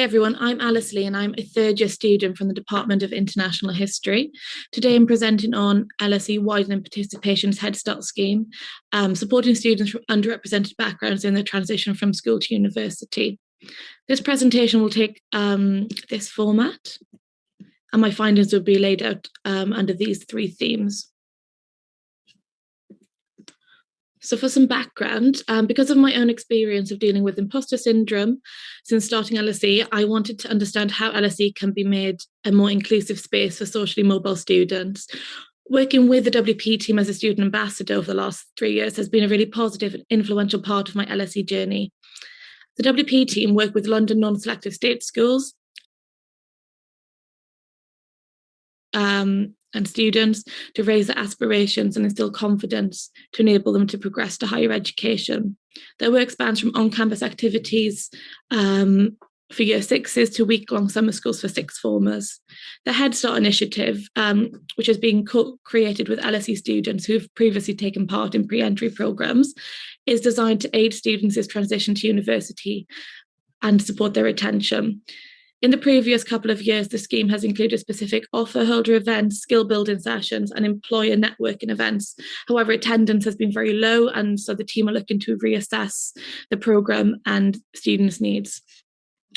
everyone, I'm Alice Lee and I'm a third year student from the Department of International History. Today I'm presenting on LSE Widening Participation's Head Start scheme, supporting students from underrepresented backgrounds in their transition from school to university. This presentation will take this format, and my findings will be laid out under these three themes. So for some background, because of my own experience of dealing with imposter syndrome since starting LSE, I wanted to understand how LSE can be made a more inclusive space for socially mobile students. Working with the WP team as a student ambassador over the last 3 years has been a really positive and influential part of my LSE journey. The WP team work with London non-selective state schools and students to raise their aspirations and instill confidence to enable them to progress to higher education. Their work spans from on-campus activities for year sixes to week-long summer schools for sixth formers. The Head Start initiative, which has been co-created with LSE students who have previously taken part in pre-entry programmes, is designed to aid students' transition to university and support their retention. In the previous couple of years, the scheme has included specific offer holder events, skill building sessions, and employer networking events. However, attendance has been very low, and so the team are looking to reassess the programme and students' needs.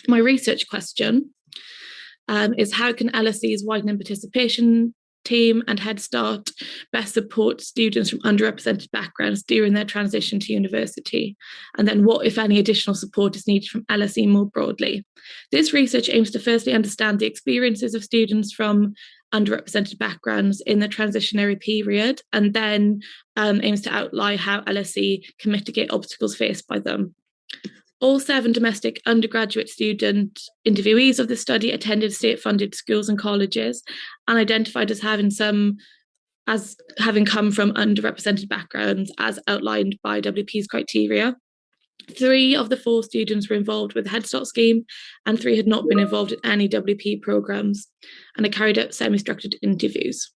My research question is how can LSE's widening participation team and Head Start best support students from underrepresented backgrounds during their transition to university? And then what, if any, additional support is needed from LSE more broadly? This research aims to firstly understand the experiences of students from underrepresented backgrounds in the transitionary period, and then aims to outline how LSE can mitigate obstacles faced by them. All 7 domestic undergraduate student interviewees of the study attended state-funded schools and colleges and identified as having come from underrepresented backgrounds as outlined by WP's criteria. 3 of the 4 students were involved with the Head Start scheme and 3 had not been involved in any WP programmes, and I carried out semi-structured interviews.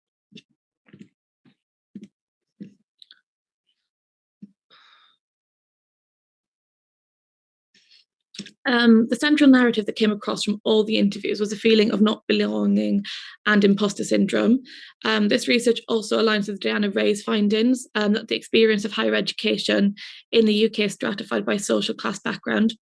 The central narrative that came across from all the interviews was a feeling of not belonging and imposter syndrome. This research also aligns with Diana Ray's findings that the experience of higher education in the UK is stratified by social class background.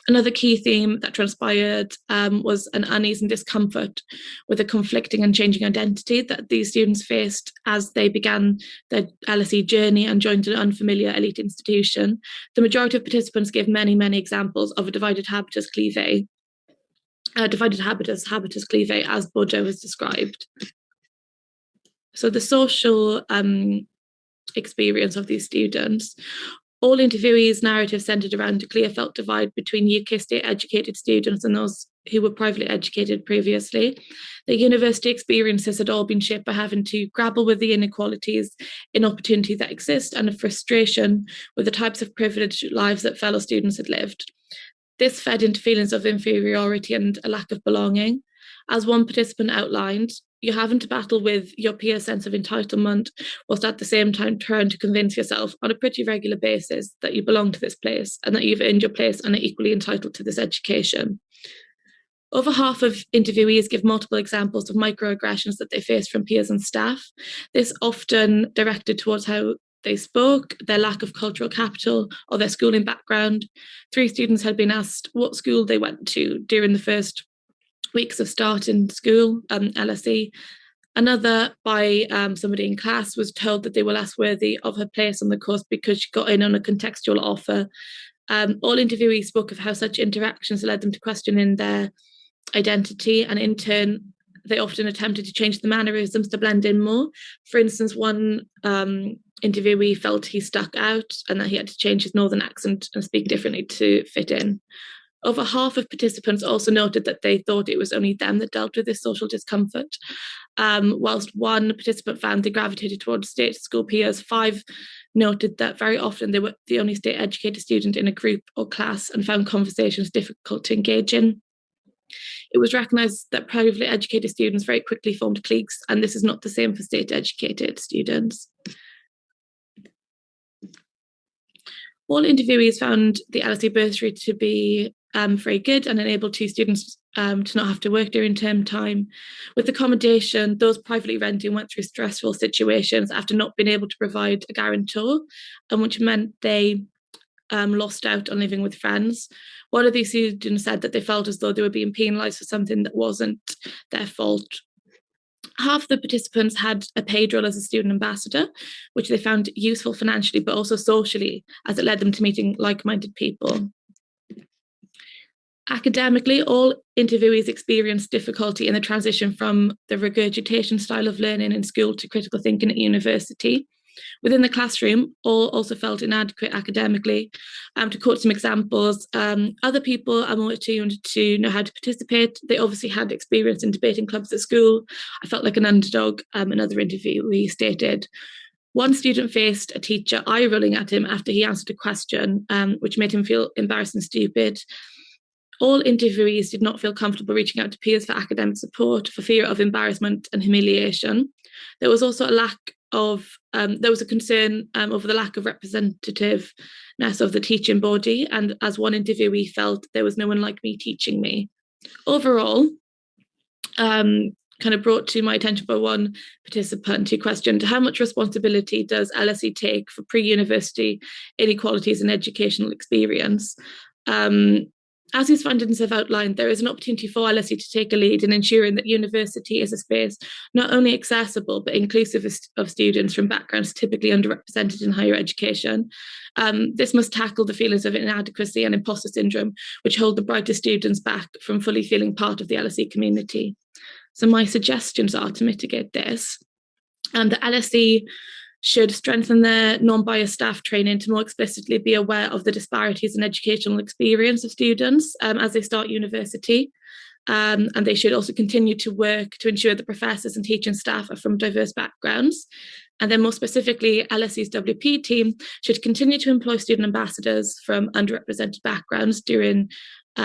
Another key theme that transpired was an unease and discomfort with a conflicting and changing identity that these students faced as they began their LSE journey and joined an unfamiliar elite institution. The majority of participants gave many, many examples of a divided habitus cleavae, as Bojo has described. So the social experience of these students, all interviewees' narratives centred around a clear felt divide between UK state educated students and those who were privately educated previously. The university experiences had all been shaped by having to grapple with the inequalities in opportunity that exist and a frustration with the types of privileged lives that fellow students had lived. This fed into feelings of inferiority and a lack of belonging. As one participant outlined, you're having to battle with your peer sense of entitlement, whilst at the same time trying to convince yourself on a pretty regular basis that you belong to this place and that you've earned your place and are equally entitled to this education. Over half of interviewees give multiple examples of microaggressions that they faced from peers and staff. This often directed towards how they spoke, their lack of cultural capital, or their schooling background. 3 students had been asked what school they went to during the first weeks of starting school, LSE. Another, by somebody in class, was told that they were less worthy of her place on the course because she got in on a contextual offer. All interviewees spoke of how such interactions led them to questioning their identity, and in turn, they often attempted to change the mannerisms to blend in more. For instance, one interviewee felt he stuck out and that he had to change his northern accent and speak differently to fit in. Over half of participants also noted that they thought it was only them that dealt with this social discomfort. Whilst one participant found they gravitated towards state school peers, 5 noted that very often they were the only state educated student in a group or class and found conversations difficult to engage in. It was recognised that privately educated students very quickly formed cliques, and this is not the same for state educated students. All interviewees found the LSE bursary to be very good and enabled 2 students to not have to work during term time. With accommodation, those privately renting went through stressful situations after not being able to provide a guarantor, which meant they lost out on living with friends. One of these students said that they felt as though they were being penalised for something that wasn't their fault. Half the participants had a paid role as a student ambassador, which they found useful financially, but also socially, as it led them to meeting like-minded people. Academically, all interviewees experienced difficulty in the transition from the regurgitation style of learning in school to critical thinking at university. Within the classroom, all also felt inadequate academically. To quote some examples, other people are more attuned to know how to participate. They obviously had experience in debating clubs at school. I felt like an underdog, another interviewee stated. One student faced a teacher eye-rolling at him after he answered a question, which made him feel embarrassed and stupid. All interviewees did not feel comfortable reaching out to peers for academic support for fear of embarrassment and humiliation. There was also there was a concern over the lack of representativeness of the teaching body, and as one interviewee felt, there was no one like me teaching me. Overall, kind of brought to my attention by one participant who questioned, how much responsibility does LSE take for pre-university inequalities in educational experience? As these findings have outlined, there is an opportunity for LSE to take a lead in ensuring that university is a space not only accessible but inclusive of students from backgrounds typically underrepresented in higher education. This must tackle the feelings of inadequacy and imposter syndrome, which hold the brightest students back from fully feeling part of the LSE community. So my suggestions are to mitigate this. The LSE should strengthen their non-biased staff training to more explicitly be aware of the disparities in educational experience of students as they start university. And they should also continue to work to ensure that professors and teaching staff are from diverse backgrounds. And then more specifically, LSE's WP team should continue to employ student ambassadors from underrepresented backgrounds during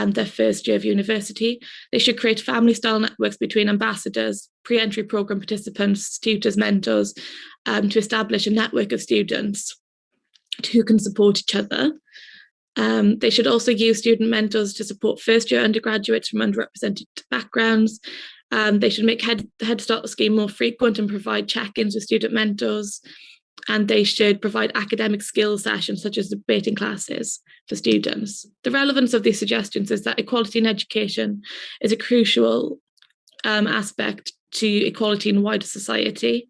their first year of university. They should create family-style networks between ambassadors, pre-entry programme participants, tutors, mentors, to establish a network of students who can support each other. They should also use student mentors to support first-year undergraduates from underrepresented backgrounds. They should make Head Start scheme more frequent and provide check-ins with student mentors. And they should provide academic skills sessions such as debating classes for students. The relevance of these suggestions is that equality in education is a crucial aspect to equality in wider society.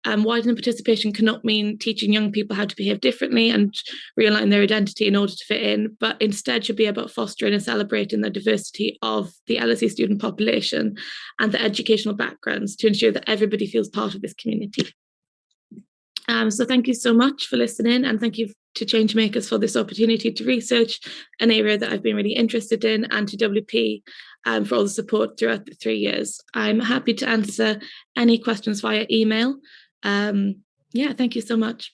Widening participation cannot mean teaching young people how to behave differently and realign their identity in order to fit in, but instead should be about fostering and celebrating the diversity of the LSE student population and their educational backgrounds to ensure that everybody feels part of this community. So thank you so much for listening, and thank you to Changemakers for this opportunity to research an area that I've been really interested in, and to WP for all the support throughout the 3 years. I'm happy to answer any questions via email. Yeah, thank you so much.